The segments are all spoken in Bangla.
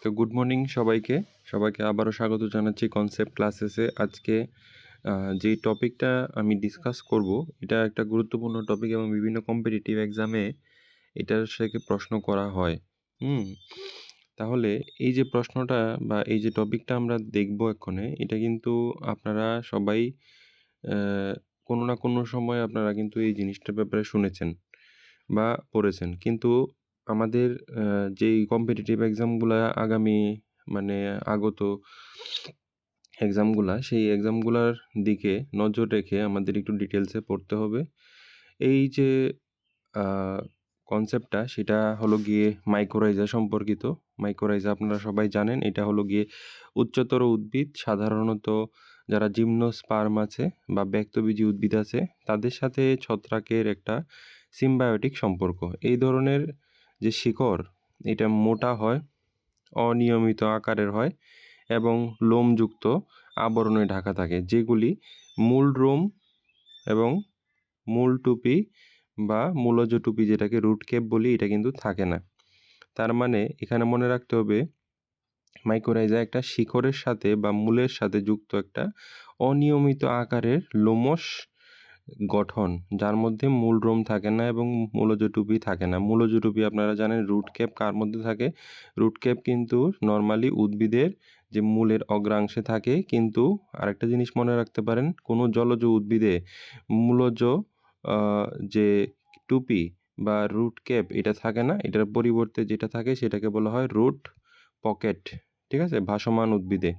তো গুড মর্নিং সবাইকে আবারও স্বাগত জানাচ্ছি কনসেপ্ট ক্লাসেসে। আজকে যেই টপিকটা আমি ডিসকাস করব এটা একটা গুরুত্বপূর্ণ টপিক এবং বিভিন্ন কম্পিটিটিভ এক্সামে এটার থেকে প্রশ্ন করা হয়। তাহলে এই যে প্রশ্নটা বা এই যে টপিকটা আমরা দেখব এক্ষণে, এটা কিন্তু আপনারা সবাই কোনো না কোনো সময় আপনারা কিন্তু এই জিনিসটার ব্যাপারে শুনেছেন বা পড়েছেন। কিন্তু আমাদের যেই কম্পিটিটিভ এক্সামগুলা আগামী মানে আগত এক্সামগুলা, সেই এক্সামগুলার দিকে নজর রেখে আমাদের একটু ডিটেলসে পড়তে হবে। এই যে কনসেপ্টটা সেটা হলো গিয়ে মাইকোরাইজা সম্পর্কিত। মাইকোরাইজা আপনারা সবাই জানেন, এটা হলো গিয়ে উচ্চতর উদ্ভিদ, সাধারণত যারা জিমনোস্পার্ম আছে বা ব্যক্তবীজী উদ্ভিদ আছে তাদের সাথে ছত্রাকের একটা সিম্বায়োটিক সম্পর্ক। এই ধরনের যে শিকড়, এটা মোটা হয়, অনিয়মিত আকারের হয় এবং লোমযুক্ত আবরণে ঢাকা থাকে, যেগুলি মূল রোম এবং মূল টুপি বা মূলজ টুপি, যেটাকে রুট ক্যাপ বলি, এটা কিন্তু থাকে না। তার মানে এখানে মনে রাখতে হবে মাইকোরাইজা একটা শিকড়ের সাথে বা মূলের সাথে যুক্ত একটা অনিয়মিত আকারের লোমশ গঠন, যার মধ্যে মূল রোম থাকে না এবং মূলজ টুপি থাকে না। মূলজ টুপি আপনারা জানেন রুট ক্যাপ কার মধ্যে থাকে। রুট ক্যাপ কিন্তু নর্মালি উদ্ভিদের যে মূলের অগ্রাংশে থাকে, কিন্তু আরেকটা জিনিস মনে রাখতে পারেন, কোনো জলজ উদ্ভিদে মূলজ যে টুপি বা রুট ক্যাপ এটা থাকে না। এটার পরিবর্তে যেটা থাকে সেটাকে বলা হয় রুট পকেট, ঠিক আছে, ভাসমান উদ্ভিদে।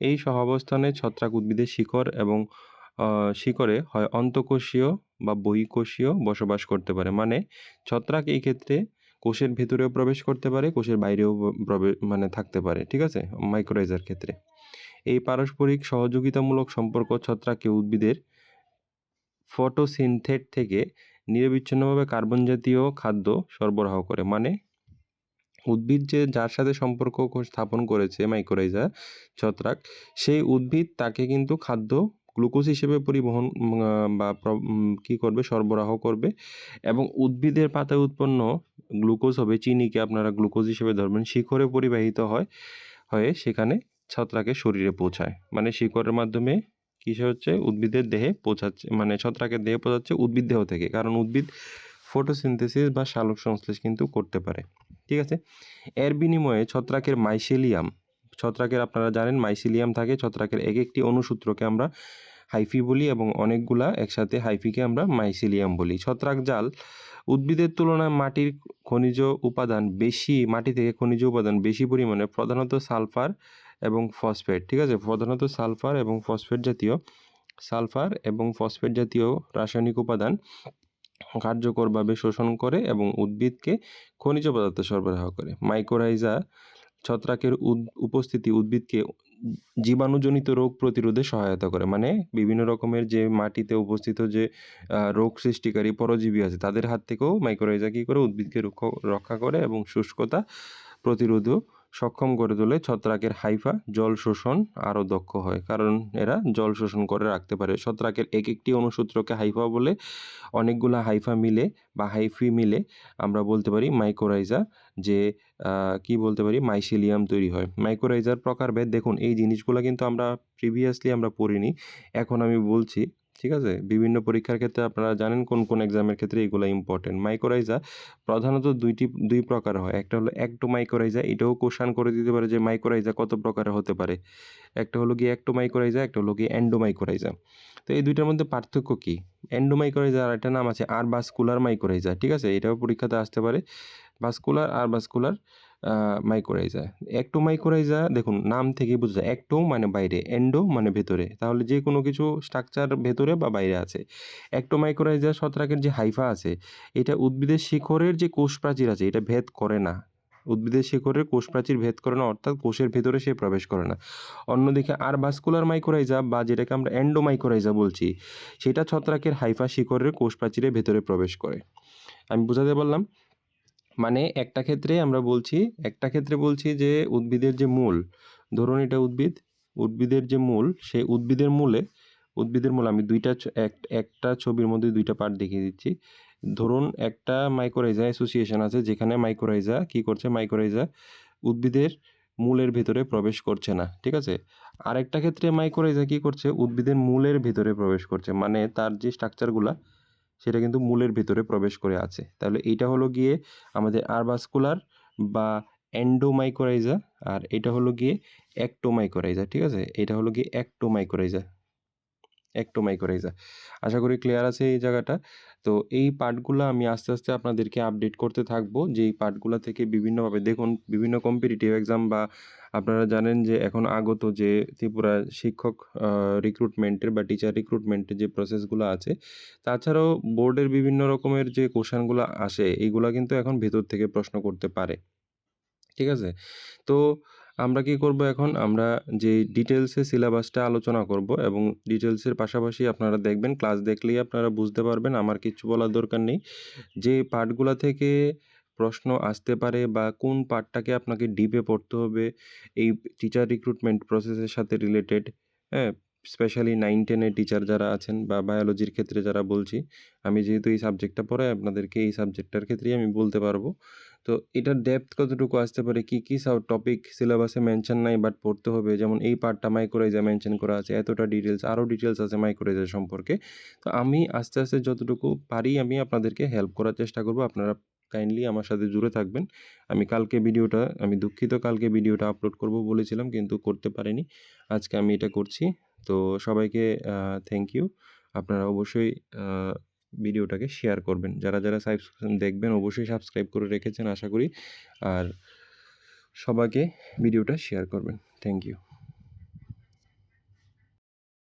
এই সহাবস্থানে ছত্রাক উদ্ভিদের শিকড় এবং শিকড়ে হয় অন্তঃকোষীয় বা বহিঃকোষীয় বসবাস করতে পারে। মানে ছত্রাক এই ক্ষেত্রে কোষের ভেতরেও প্রবেশ করতে পারে, কোষের বাইরেও থাকতে পারে, ঠিক আছে, মাইক্রোরাইজার ক্ষেত্রে। এই পারস্পরিক সহযোগিতামূলক সম্পর্ক ছত্রাককে উদ্ভিদের ফটোসিনথেট থেকে নিরবিচ্ছিন্নভাবে কার্বন জাতীয় খাদ্য সরবরাহ করে। মানে উদ্ভিদ যার সাথে সম্পর্ক স্থাপন করেছে মাইক্রোরাইজা ছত্রাক, সেই উদ্ভিদ তাকে কিন্তু খাদ্য গ্লুকোজ হিসেবে পরিবহন বা কি করবে, সরবরাহ করবে। এবং উদ্ভিদের পাতায় উৎপন্ন গ্লুকোজ হবে, চিনিকে আপনারা গ্লুকোজ হিসেবে ধরবেন, শিকড়ে পরিবাহিত হয়ে সেখানে ছত্রাকের শরীরে পৌঁছায়। মানে শিকড়ের মাধ্যমে কিসে হচ্ছে, উদ্ভিদের দেহে পৌঁছাচ্ছে, মানে ছত্রাকের দেহে পৌঁছাচ্ছে উদ্ভিদ দেহ থেকে, কারণ উদ্ভিদ ফটোসিনথেসিস বা সালোক সংশ্লেষ কিন্তু করতে পারে, ঠিক আছে। এর বিনিময়ে ছত্রাকের ছত্রাকের আপনারা জানেন মাইসিলিয়াম থাকে। ছত্রাকের এক একটি অনুসূত্রকে আমরা হাইফি বলি এবং অনেকগুলা একসাথে হাইফিকে আমরা মাইসিলিয়াম বলি। ছত্রাক জাল উদ্ভিদের তুলনায় মাটি থেকে খনিজ উপাদান বেশি পরিমাণে, প্রধানত সালফার এবং ফসফেট, ঠিক আছে, প্রধানত সালফার এবং ফসফেট জাতীয় রাসায়নিক উপাদান কার্যকরভাবে শোষণ করে এবং উদ্ভিদকে খনিজ পদার্থ সরবরাহ করে। মাইক্রোরাইজা ছত্রাকের উপস্থিতি উদ্ভিদকে জীবাণুজনিত রোগ প্রতিরোধে সহায়তা করে। মানে বিভিন্ন রকমের যে মাটিতে উপস্থিত যে রোগ সৃষ্টিকারী পরজীবী আছে, তাদের হাত থেকেও মাইক্রোরাইজা কী করে, উদ্ভিদকে রক্ষা করে এবং শুষ্কতা প্রতিরোধও সক্ষম করে তোলে। ছত্রাকের হাইফা জল শোষণ আরও দক্ষ হয়, কারণ এরা জল শোষণ করে রাখতে পারে। ছত্রাকের এক একটি অনুসূত্রকে হাইফা বলে, অনেকগুলা হাইফা মিলে বা হাইফি মিলে আমরা বলতে পারি মাইক্রোরাইজা, যে কি বলতে পারি, মাইসিলিয়াম তৈরি হয়। মাইক্রোরাইজার প্রকারভেদ দেখুন, এই জিনিসগুলো কিন্তু আমরা প্রিভিয়াসলি পড়িনি, এখন আমি বলছি, ঠিক আছে। বিভিন্ন পরীক্ষার ক্ষেত্রে আপনারা জানেন কোন কোন এক্সামের ক্ষেত্রে এগুলো ইম্পর্টেন্ট। মাইক্রোরাইজা প্রধানত দুই প্রকার হয়। একটা হলো অ্যাক্টোমাইক্রোরাইজা, এটাও কোশ্চেন করে দিতে পারে যে মাইক্রোরাইজা কত প্রকারের হতে পারে। একটা হলো গিয়ে অ্যাক্টোমাইক্রোরাইজা, একটা হলো গিয়ে এন্ডোমাইক্রোরাইজা। তো এই দুইটার মধ্যে পার্থক্য কি? এন্ডোমাইক্রোরাইজা আর একটা নাম আছে ভাস্কুলার মাইক্রোরাইজা, ঠিক আছে, এটাও পরীক্ষাতে আসতে পারে, ভাস্কুলার মাইক্রোরাইজা। অ্যাক্টোমাইক্রোরাইজা দেখুন নাম থেকেই বোঝা যায়, অ্যাক্টো মানে বাইরে, এন্ডো মানে ভেতরে, তাহলে যে কোনো কিছু স্ট্রাকচার ভেতরে বা বাইরে আছে। অ্যাক্টোমাইক্রোরাইজা ছত্রাকের যে হাইফা আছে, এটা উদ্ভিদের শিকড়ের যে কোষ প্রাচীর আছে এটা ভেদ করে না, উদ্ভিদের শিকড়ের কোষ প্রাচীর ভেদ করে না, অর্থাৎ কোষের ভেতরে সে প্রবেশ করে না। অন্যদিকে ভাস্কুলার মাইক্রোরাইজা বা যেটাকে আমরা এন্ডোমাইক্রোরাইজা বলছি, সেটা ছত্রাকের হাইফা শিকড়ের কোষ প্রাচীরের ভেতরে প্রবেশ করে। আমি বোঝাতে পারলাম? মানে একটা ক্ষেত্রে বলছি যে উদ্ভিদের যে মূল, ধরুন এটা উদ্ভিদের যে মূল, সেই উদ্ভিদের মূল আমি একটা ছবির মধ্যে দুইটা পার্ট দেখিয়ে দিচ্ছি। ধরুন একটা মাইক্রোরাইজা অ্যাসোসিয়েশন আছে, যেখানে মাইক্রোরাইজা কি করছে, মাইক্রোরাইজা উদ্ভিদের মূলের ভেতরে প্রবেশ করছে না, ঠিক আছে? আরেকটা ক্ষেত্রে মাইকোরাইজা কী করছে? উদ্ভিদের মূলের ভেতরে প্রবেশ করছে, মানে তার যে স্ট্রাকচারগুলা সেটা কিন্তু মূলের ভেতরে প্রবেশ করে আছে। তাহলে এইটা হলো গিয়ে আমাদের আরবাসকুলার বা এন্ডোমাইকোরাইজা, আর এটা হলো গিয়ে একটোমাইকোরাইজা, ঠিক আছে? এটা হলো গিয়ে একটোমাইকোরাইজা। আশা করি ক্লিয়ার আছে এই জায়গাটা। তো এই পার্টগুলা আমি আস্তে, আস্তে আপনাদেরকে আপডেট করতে থাকবো, যে এই পার্টগুলা থেকে বিভিন্নভাবে দেখুন, বিভিন্ন কম্পিটিটিভ এক্সাম বা আপনারা জানেন যে এখন আগত যে ত্রিপুরা শিক্ষক রিক্রুটমেন্টের বা টিচার রিক্রুটমেন্টের যে প্রসেসগুলো আছে, তাছাড়াও বোর্ডের বিভিন্ন রকমের যে কোয়েশ্চেনগুলো আসে, এইগুলা কিন্তু এখন ভেতর থেকে প্রশ্ন করতে পারে, ঠিক আছে? তো আমরা কি করব এখন? আমরা যে ডিটেইলসে সিলেবাসটা আলোচনা করব এবং ডিটেইলসের পাশাপাশি আপনারা দেখবেন, ক্লাস দেখলেই আপনারা বুঝতে পারবেন, আমার কিচ্ছু বলার দরকার নেই। যে পার্টগুলা থেকে প্রশ্ন আসতে পারে বা কোন পার্টটাকে আপনাকে ডিপে পড়তে হবে এই টিচার রিক্রুটমেন্ট প্রসেসের সাথে রিলেটেড, হ্যাঁ? স্পেশালি 9-10 এর টিচার যারা আছেন বা বায়োলজির ক্ষেত্রে যারা বলছি, আমি যেহেতু এই সাবজেক্টটা পড়াই, আপনাদেরকে এই সাবজেক্টটার ক্ষেত্রেই আমি বলতে পারবো। তো এটার ডেপথ কতটুকু আসতে পারে, কি, কি টপিক সিলেবাসে মেনশন নাই বাট পড়তে হবে। যেমন এই পার্টটা মাইক্রোরাইজা মেনশন করা আছে, এতটা ডিটেইলস, আরও ডিটেইলস আছে মাইক্রোরাইজা সম্পর্কে। তো আমি আস্তে, আস্তে যতটুকু পারি আমি আপনাদেরকে হেল্প করার চেষ্টা করব। আপনারা কাইন্ডলি আমার সাথে জুড়ে থাকবেন। আমি দুঃখিত, কালকে ভিডিওটা আপলোড করব বলেছিলাম কিন্তু করতে পারিনি। আজকে আমি এটা করছি। তো সবাইকে থ্যাংক ইউ। আপনারা অবশ্যই আ ভিডিওটাকে শেয়ার করবেন। যারা, যারা দেখবেন অবশ্যই সাবস্ক্রাইব করে রেখেছেন আশা করি। আর সবাইকে ভিডিওটা শেয়ার করবেন। Thank you.